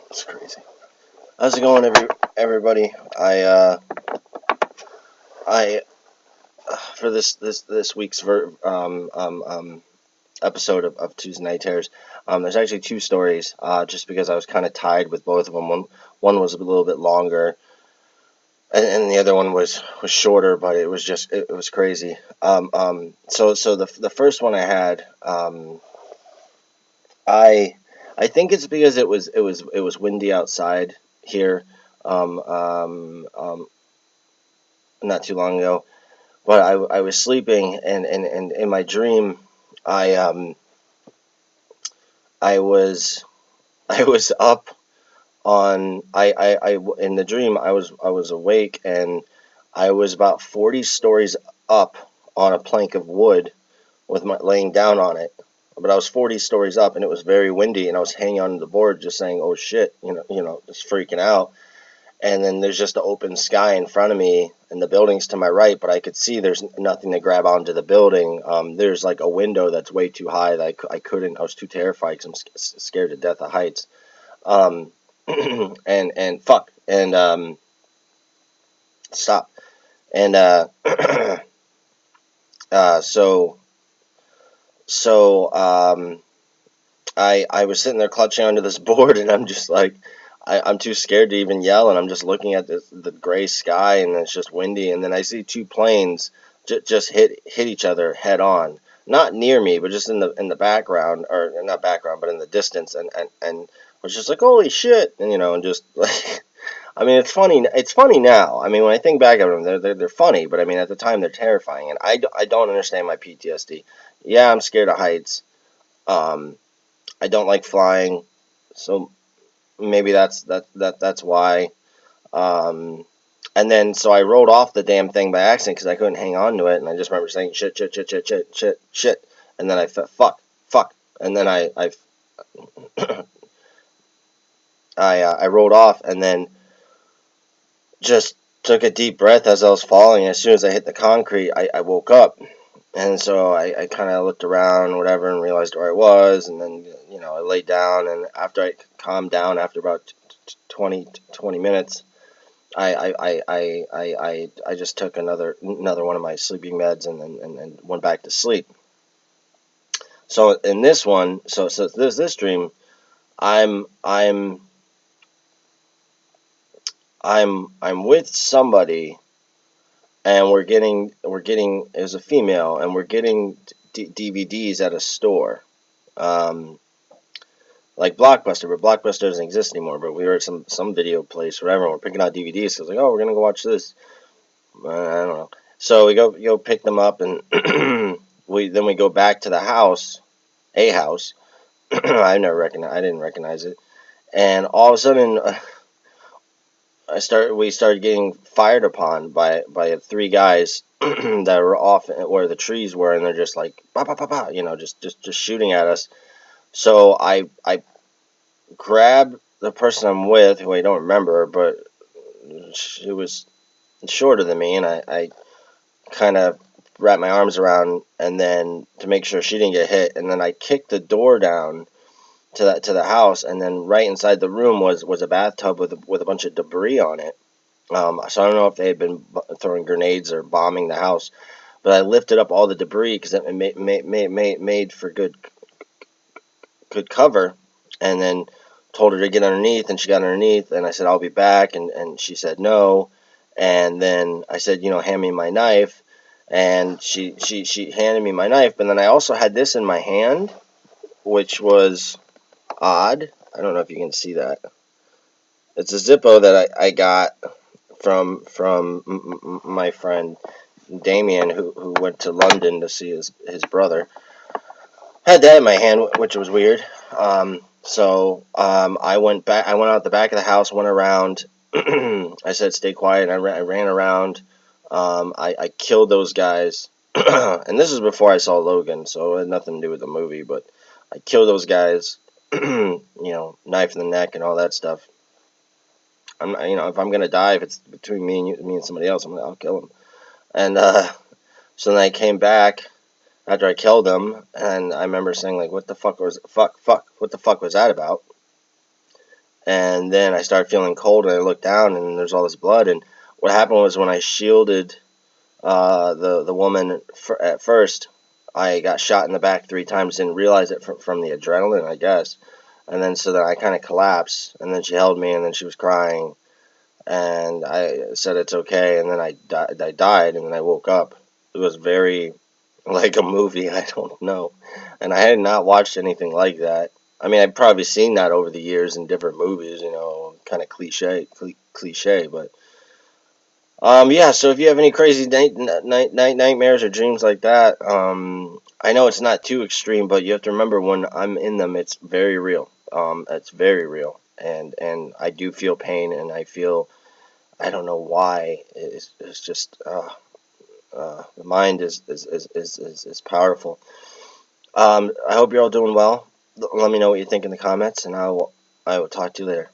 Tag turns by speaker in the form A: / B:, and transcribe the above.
A: It's crazy. How's it going, everybody? I for this week's episode of Tuesday Night Terrors, there's actually two stories. Just because I was kind of tied with both of them. One was a little bit longer, and the other one was shorter, but it was just it was crazy. So the first one I had, I think it's because it was windy outside here. Um, um, um, Not too long ago, but I was sleeping, and in my dream, I um I was I was up on I in the dream I was awake, and I was about 40 stories up on a plank of wood with my laying down on it. But I was 40 stories up, and it was very windy, and I was hanging on the board just saying, "Oh shit," just freaking out. And then there's just the open sky in front of me and the buildings to my right, but I could see there's nothing to grab onto the building. There's like a window that's way too high that I couldn't. I was too terrified because I'm scared to death of heights. Um, and fuck and stop and uh, so so I was sitting there clutching onto this board, and I'm just like, I'm too scared to even yell, and I'm just looking at the gray sky, and it's just windy, and then I see two planes just hit each other head on, not near me, but just in the background, or not background, but in the distance, and I was just like, holy shit, and just like. I mean, it's funny. It's funny now. I mean, when I think back at them, they're funny. But I mean, at the time, they're terrifying. And I don't understand my PTSD. Yeah, I'm scared of heights. Um, I don't like flying, so maybe that's why. Um, and then so I rolled off the damn thing by accident because I couldn't hang on to it, and I just remember saying shit, shit, shit, shit, shit, shit, shit, and then I felt fuck, fuck, and then I rolled off, and then just took a deep breath as I was falling. As soon as I hit the concrete, I woke up. And so I kind of looked around, whatever, and realized where I was. And then, I laid down. And after I calmed down, after about 20 minutes, I just took another one of my sleeping meds, and went back to sleep. So in this one, so this dream, I'm I'm I'm with somebody, and we're getting it was a female, and we're getting DVDs at a store. Um, like Blockbuster, but Blockbuster doesn't exist anymore. But we were at some video place, or whatever. And we're picking out DVDs. So I was like, oh, we're gonna go watch this. I don't know. So we go pick them up, and we go back to the house, a house. I didn't recognize it, and all of a sudden, we started getting fired upon by three guys that were off where the trees were, and they're just like, bah, bah, bah, bah, just shooting at us. So I grabbed the person I'm with, who I don't remember, but she was shorter than me, and I kind of wrapped my arms around, and then to make sure she didn't get hit, and then I kicked the door down to the house, and then right inside the room was a bathtub with a bunch of debris on it. So I don't know if they had been throwing grenades or bombing the house, but I lifted up all the debris because it made for good cover, and then told her to get underneath, and she got underneath, and I said, I'll be back, and she said no, and then I said, hand me my knife, and she handed me my knife, but then I also had this in my hand, which was odd. I don't know if you can see that. It's a Zippo that I got from my friend Damien, who went to London to see his brother. Had that in my hand, which was weird. I went back. I went out the back of the house, went around. I said, "Stay quiet." And I ran around. I killed those guys, and this is before I saw Logan, so it had nothing to do with the movie. But I killed those guys. Knife in the neck and all that stuff. If I'm gonna die, if it's between me and somebody else, I'll kill him. And so then I came back. after I killed him, and I remember saying like, "What the fuck was that about?" And then I started feeling cold, and I looked down, and there's all this blood. And what happened was when I shielded the woman at first, I got shot in the back 3 times. Didn't realize it from the adrenaline, I guess. And then so then I kind of collapsed, and then she held me, and then she was crying, and I said it's okay, and then I died, and then I woke up. It was very like a movie. I don't know, and I had not watched anything like that. I mean, I've probably seen that over the years in different movies, kind of cliche, but yeah. So if you have any crazy nightmares or dreams like that, I know it's not too extreme, but you have to remember when I'm in them, it's very real. It's very real, and I do feel pain, and I don't know why. It's just the mind is powerful. I hope you're all doing well. Let me know what you think in the comments, and I will talk to you later.